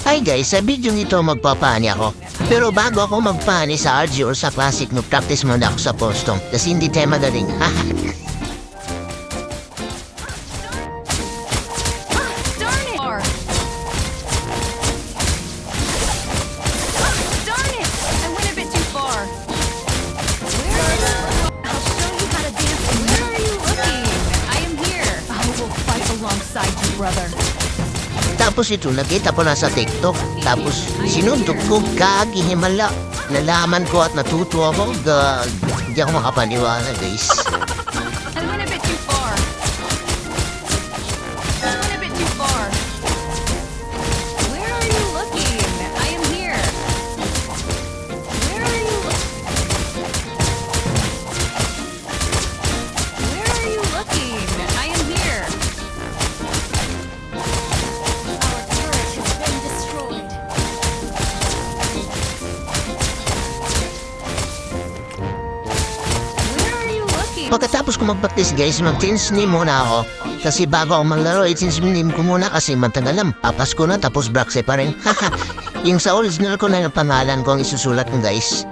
Hi guys, sa video nito magpapani ako. Pero bago ako magpani sa RG or sa Classic, mag-practice muna ako sa postong. Kasi hindi tayo magaling. Darn it! Darn it! I went a bit too far. Where are you? I'll show you how to dance. Where are you looking? I am here. I will fight alongside you, brother. Tapos ito, nakita ko na sa TikTok. Tapos sinundok ko, kagihimala. Nalaman ko at natuto ako. Hindi ako makapaniwala, guys. I went a bit too far. I went a bit too far. Where are you looking? I am here. Where are you Where are you looking? I am here. Our turret has been destroyed. Where are you looking? Pagkatapos ko mag-practice, guys, mag-change name muna ako. Kasi bago ako maglaro, i-change name ko muna kasi matagal lang. Papas ko na, tapos Braxe pa rin. Yung sa original ko na yung pangalan ko ang isusulat ko, guys.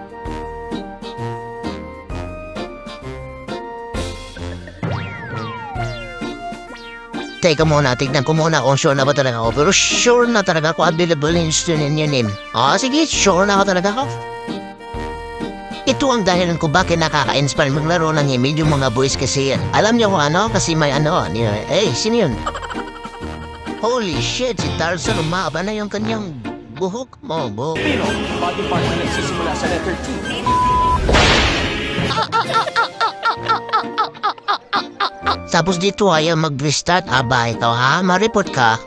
Teka muna, tignan ko muna kung sure na ba talaga ako. Pero sure na talaga ako available yung student yung name. Sige, sure na ako talaga ako. Ito ang dahilan ko bakit nakaka-inspire maglaro ng email yung mga boys kasi yan. Alam niyo kung ano? Kasi may ano. Sino yun? Holy shit, si Tarzan umaba na yung kanyang buhok mo. Pero, body part na nagsisimula sa letter T. Tapos dito ayaw mag-restart. Aba, ikaw ha, ma-report ka.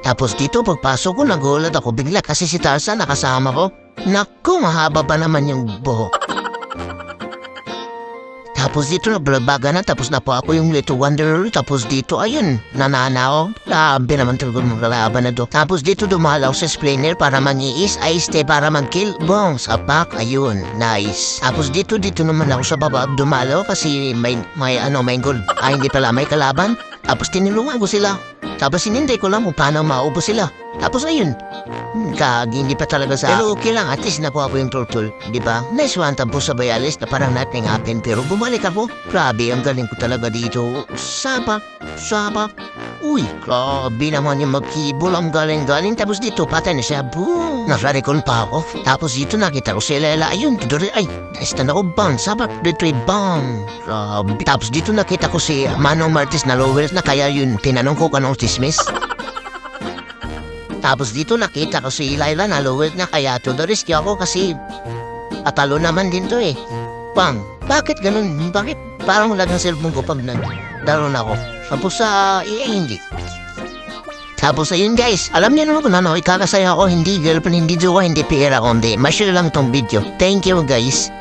Tapos dito pagpasok ko, nagulat ako bigla kasi si Tarzan nakasama ko. Naku, mahaba pa naman yung buhok. Tapos dito nablabaga na, tapos na po ako yung Little Wanderer. Tapos dito, ayun, nananaw. Grabe naman talaga maglalaban na do. Tapos dito dumalaw sa explainer para mangiis, ice tea para mag-kill. Bong, sapak, ayun, nice. Tapos dito naman ako sa baba dumalaw kasi may gold. Hindi pala, may kalaban. Tapos tinulungan ko sila. Tapos hinintay ko lang kung paano maubos sila. Tapos ayun, hindi pa talaga sa pero okay lang, at least nakuha ko yung turtle, di ba? Nice one, tapos sa Bayalis na parang nothing happened, pero bumalik ako. Grabe, ang galing ko talaga dito. Sapak. Uy, grabe naman yung mag-keyboard, ang galing. Tapos dito, patay na siya. Boom! Nasa-recon pa ako. Tapos dito nakita ko si Lela. Ayun, nice na ako, bang. Sapak, retrieve, bang. Grabe. Tapos dito nakita ko si Manong Martis na lowers na kaya yun. Tinanong ko kanong dismiss. Tapos dito nakita ko si Laila na lowered na kaya to the rescue ako kasi atalo naman din to eh. Pang, bakit ganun? Bakit parang lag ng cellphone ko pag nagdaroon ako? Tapos hindi. Tapos ayun guys, alam niyo naman kung ano, ikakasaya ako, hindi girlfriend, hindi jowa, hindi pera, kundi ma-share lang tong video. Thank you guys.